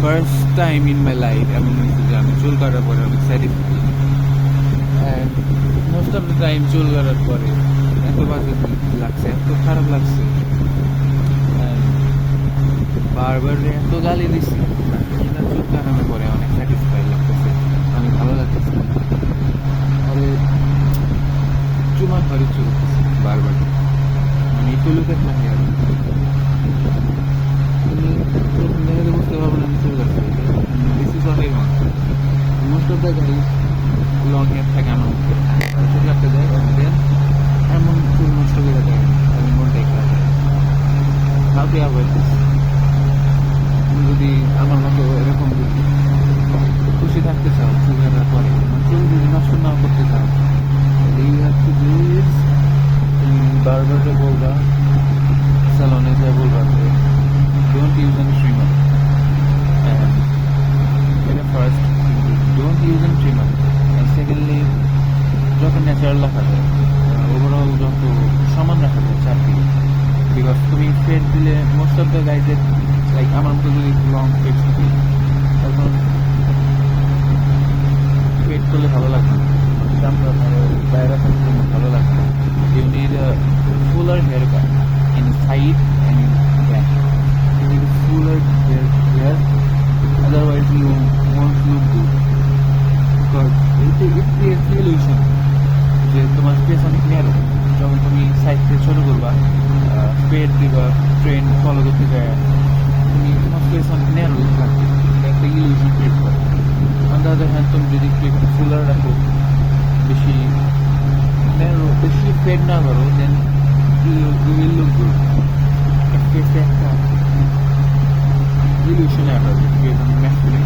First time in my life এমন হয়েছে যে আমি চুল কাটার পরে অনেক satisfied, and most of the time চুল কাটার পরে এত বাজে লাগছে, এত খারাপ লাগছে, বারবার এত গালি দিচ্ছি, চুল কাটানোর পরে অনেক স্যাটিসফাইড লাগতেছে, অনেক ভালো লাগতেছে। আরে চুমার ঘরে চুল বারবার মানে চুল কাটলাম আর মেয়েদের বুঝতে পারবো না আমি চুল কাটছি। দিস ইজ অনেক most of the guys long hair থাকে আমার মুখে, চুল কাটতে যায় দেন এমন চুল নষ্ট করে দেয়, আমি মনটাই খারাপ হয়। How to avoid this? যদি আমার মতো এরকম যদি খুশি থাকতে চাও চুল কাটার পরে, চুল যদি নষ্ট না করতে চাও, you have to do is তুমি বারবারে বলবা, স্যালনে যা বলবা যে ডোন্ট ইউজ এন ট্রিমার, এটা first, don't use an trimmer. And secondly যত ন্যাচারাল রাখা যায়, ওভারঅল যত সমান রাখা যায় চারদিকে, বিকজ তুমি ফেড দিলে মোস্ট অফ দ্য গাইজের লাইক আমার মতো যদি লং ফেড থাকে তখন ফেড করলে ভালো লাগবে না, চামড়া ধরো বাইরে রাখার জন্য ভালো লাগবে না। You need a fuller hair cut in side and in back, you need a fuller hair, otherwise you won't look good, because it creates illusion যে তোমার স্পেস অনেক ন্যারো। যখন তুমি সাইড থেকে ছোটো করবা, স্পেড দিবা, ট্রেন্ড ফলো করতে যায়, তুমি তোমার স্পেস অনেক ন্যারো লাগবে, একটা ইলিউশন ক্রিয়েট করে। অন দ্য আদার হ্যান্ড তুমি যদি একটু ফুলার রাখো, বেশি ন্যারো, বেশি ফেড না করো, then you will look good. স্পেসে একটা ইলিউশন অ্যাড হবে, ম্যাসকুলিন